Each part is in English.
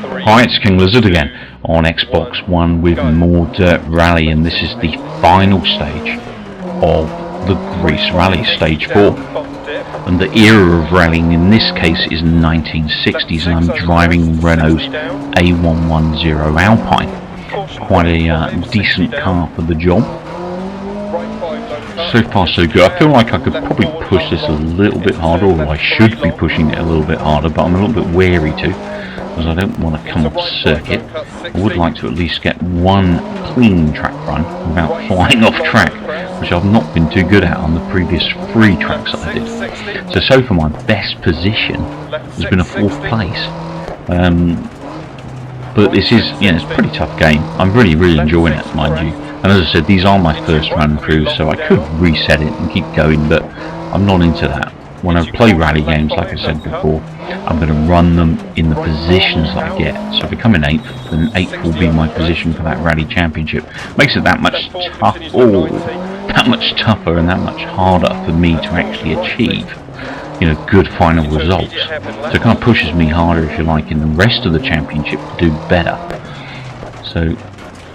Hi, it's King Lizzard again on Xbox One with more Dirt Rally, and this is the final stage of the Greece Rally, Stage 4. And the era of rallying in this case is 1960s, and I'm driving Renault's A110 Alpine. Quite a decent car for the job. So far so good. I feel like I could probably push this a little bit harder, or I should be pushing it a little bit harder, but I'm a little bit wary to, because I don't want to come off circuit. I would like to at least get one clean track run without flying off track, which I've not been too good at on the previous 3 tracks that I did. So far my best position has been a 4th place. But this is, it's a pretty tough game. I'm really enjoying it, mind you. And as I said, these are my first run throughs, so I could reset it and keep going, but I'm not into that. When I play rally games, like I said before, I'm going to run them in the positions that I get. So if I come in 8th, then 8th will be my position for that rally championship. Makes it that much tougher and that much harder for me to actually achieve, good final results. So it kind of pushes me harder, if you like, in the rest of the championship to do better. So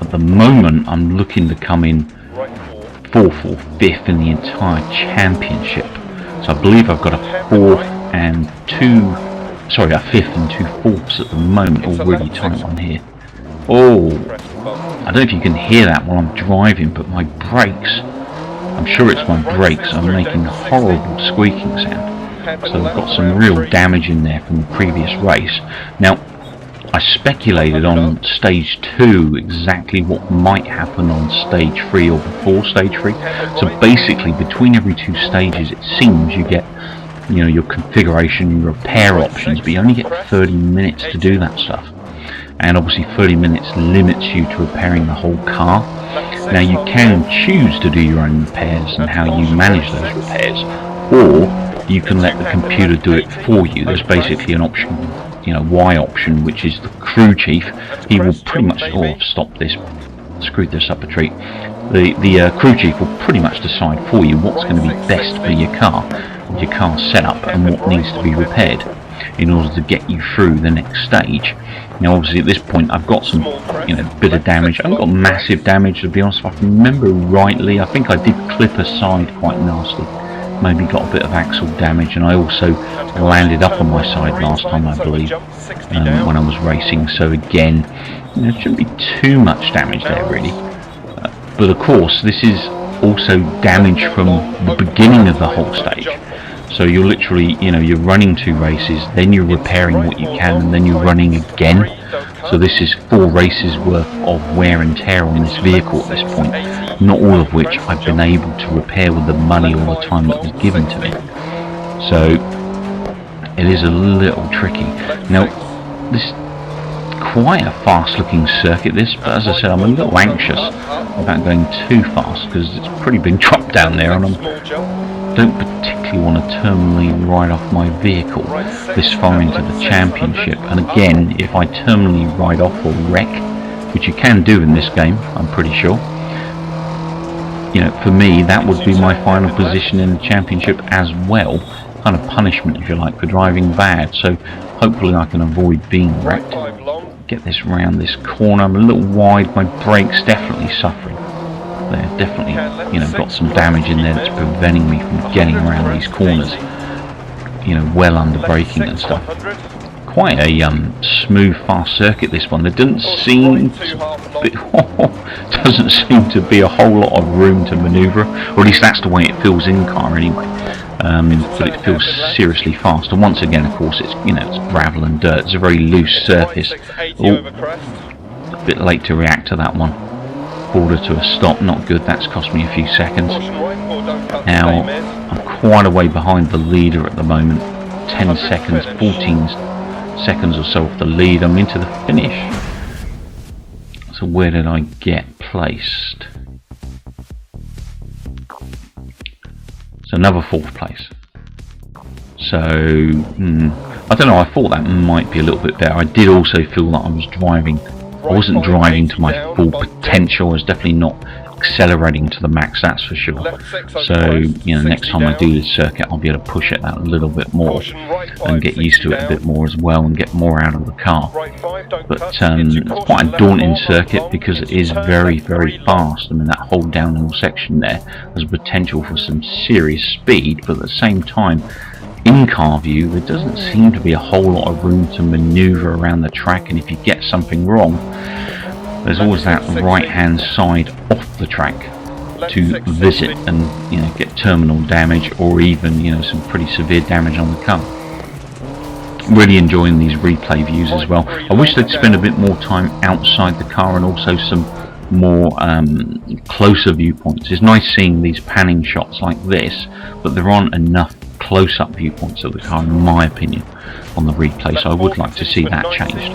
at the moment, I'm looking to come in 4th or 5th in the entire championship. So I believe I've got a 5th and 2 4ths at the moment. Oh, really tight one here. Oh, I don't know if you can hear that while I'm driving, but my brakes, I'm sure it's my brakes, are making a horrible squeaking sound. So I've got some real damage in there from the previous race. Now, I speculated on stage 2 exactly what might happen on stage 3 or before stage 3. So basically, between every 2 stages, it seems you get, your configuration, your repair options, but you only get 30 minutes to do that stuff. And obviously 30 minutes limits you to repairing the whole car. Now you can choose to do your own repairs and how you manage those repairs, or you can let the computer do it for you. There's basically an option, Y option, which is the crew chief. He will pretty much, screwed this up a treat. The crew chief will pretty much decide for you what's going to be best for your car setup, and what needs to be repaired in order to get you through the next stage. Now obviously at this point I've got some bit of damage. I haven't got massive damage, to be honest. If I can remember rightly, I think I did clip a side quite nasty. Maybe got a bit of axle damage, and I also landed up on my side last time, I believe, when I was racing. So again, there shouldn't be too much damage there really. But of course this is also damage from the beginning of the whole stage. So you're literally, you're running 2 races, then you're repairing what you can, and then you're running again. So this is 4 races worth of wear and tear on this vehicle at this point, not all of which I've been able to repair with the money or the time that was given to me. So it is a little tricky. Now, this is quite a fast looking circuit, but as I said, I'm a little anxious about going too fast, because it's a pretty big drop down there, and I don't particularly want to terminally ride off my vehicle this far into the championship. And again, if I terminally ride off or wreck, which you can do in this game, I'm pretty sure, for me that would be my final position in the championship as well. Kind of punishment, if you like, for driving bad. So hopefully I can avoid being wrecked. Get this round this corner. I'm a little wide, my brakes definitely suffering. They're definitely, got some damage in there that's preventing me from getting around these corners, well under braking and stuff. Quite a smooth, fast circuit, this one. There doesn't seem to be a whole lot of room to manoeuvre, or at least that's the way it feels in car anyway. But it feels seriously fast. And once again, of course, it's it's gravel and dirt. It's a very loose surface. A bit late to react to that one. Border to a stop, not good. That's cost me a few seconds. Now I'm quite a way behind the leader at the moment. 10 seconds, 14 seconds or so off the lead. I'm into the finish. So where did I get placed? So another 4th place. So I don't know, I thought that might be a little bit better. I did also feel that I wasn't driving to my full potential. I was definitely not accelerating to the max, that's for sure. So, you know, next time I do this circuit, I'll be able to push it out a little bit more and get used to it a bit more as well and get more out of the car. But it's quite a daunting circuit because it is very, very fast. I mean, that whole downhill section there has potential for some serious speed, but at the same time, in car view, there doesn't seem to be a whole lot of room to maneuver around the track, and if you get something wrong, there's always that right hand side off the track to visit and, you know, get terminal damage or even, you know, some pretty severe damage on the car. Really enjoying these replay views as well. I wish they'd spend a bit more time outside the car and also some more closer viewpoints. It's nice seeing these panning shots like this, but there aren't enough close-up viewpoints of the car, in my opinion, on the replay, so I would like to see that changed.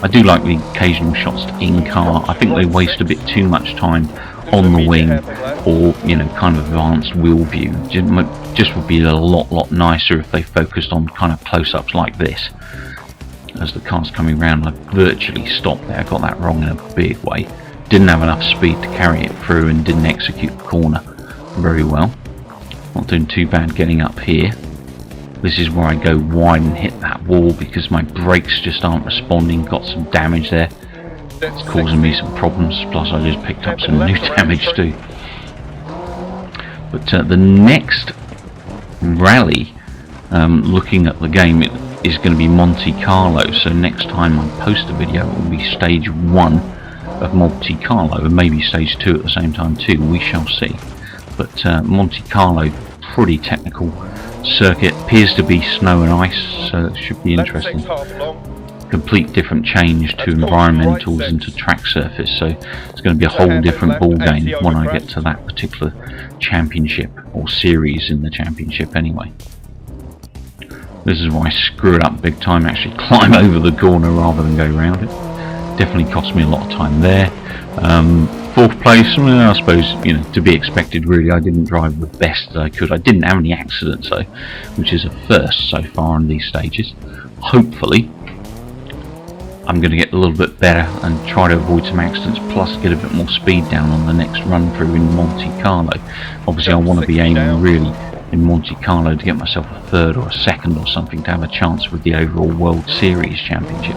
I do like the occasional shots in car. I think they waste a bit too much time on the wing or, you know, kind of advanced wheel view. Just would be a lot nicer if they focused on kind of close-ups like this. As the car's coming round, I virtually stopped there. I got that wrong in a big way. Didn't have enough speed to carry it through and didn't execute the corner very well. Not doing too bad getting up here. This is where I go wide and hit that wall because my brakes just aren't responding. Got some damage there. It's causing me some problems, plus I just picked up some new damage too. But the next rally, looking at the game, it is going to be Monte Carlo. So next time I post a video, it will be stage 1 of Monte Carlo, and maybe stage 2 at the same time too. We shall see. But Monte Carlo, pretty technical circuit. Appears to be snow and ice, so it should be interesting. Complete different change to environmentals and to track surface, so it's going to be a whole different ball game when I get to that particular championship, or series in the championship anyway. This is why I screw it up big time, actually climb over the corner rather than go around it. Definitely cost me a lot of time there. 4th place, well, I suppose, you know, to be expected really. I didn't drive the best that I could. I didn't have any accidents though, which is a first so far in these stages. Hopefully I'm going to get a little bit better and try to avoid some accidents, plus get a bit more speed down on the next run through in Monte Carlo. Obviously I want to be aiming really in Monte Carlo to get myself a 3rd or a 2nd or something to have a chance with the overall World Series Championship.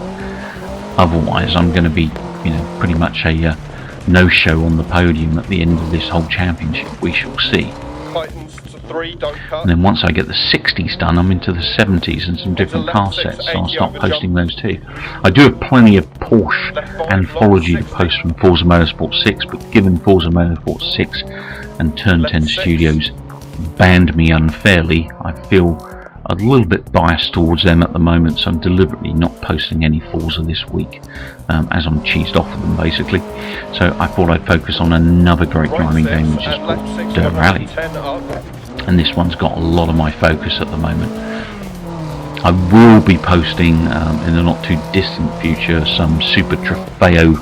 Otherwise I'm going to be, you know, pretty much a no-show on the podium at the end of this whole championship. We shall see. And then once I get the 60s done, I'm into the 70s and some different car sets, so I'll start posting those too. I do have plenty of Porsche anthology to post from Forza Motorsport 6, but given Forza Motorsport 6 and Turn 10 Studios banned me unfairly, I feel a little bit biased towards them at the moment, so I'm deliberately not posting any Forza this week, as I'm cheesed off of them basically. So I thought I'd focus on another great driving game, which is called Dirt Rally, and this one's got a lot of my focus at the moment. I will be posting in the not too distant future some Super Trofeo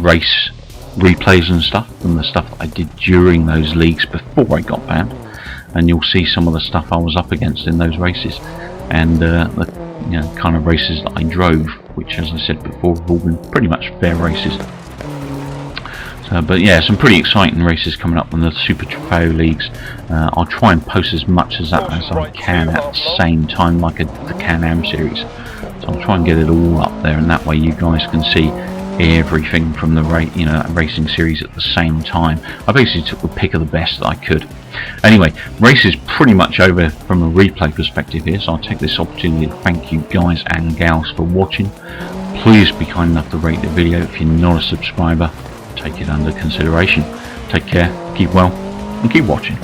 race replays and stuff, from the stuff that I did during those leagues before I got banned. And you'll see some of the stuff I was up against in those races, and the, you know, kind of races that I drove, which, as I said before, have all been pretty much fair races. So, but yeah, some pretty exciting races coming up in the Super Trofeo leagues. I'll try and post as much as that as I can at the same time, like the Can-Am series. So I'll try and get it all up there, and that way you guys can see everything from the racing series at the same time. I basically took the pick of the best that I could. Anyway, race is pretty much over from a replay perspective here, so I'll take this opportunity to thank you guys and gals for watching. Please be kind enough to rate the video. If you're not a subscriber, take it under consideration. Take care, keep well, and keep watching.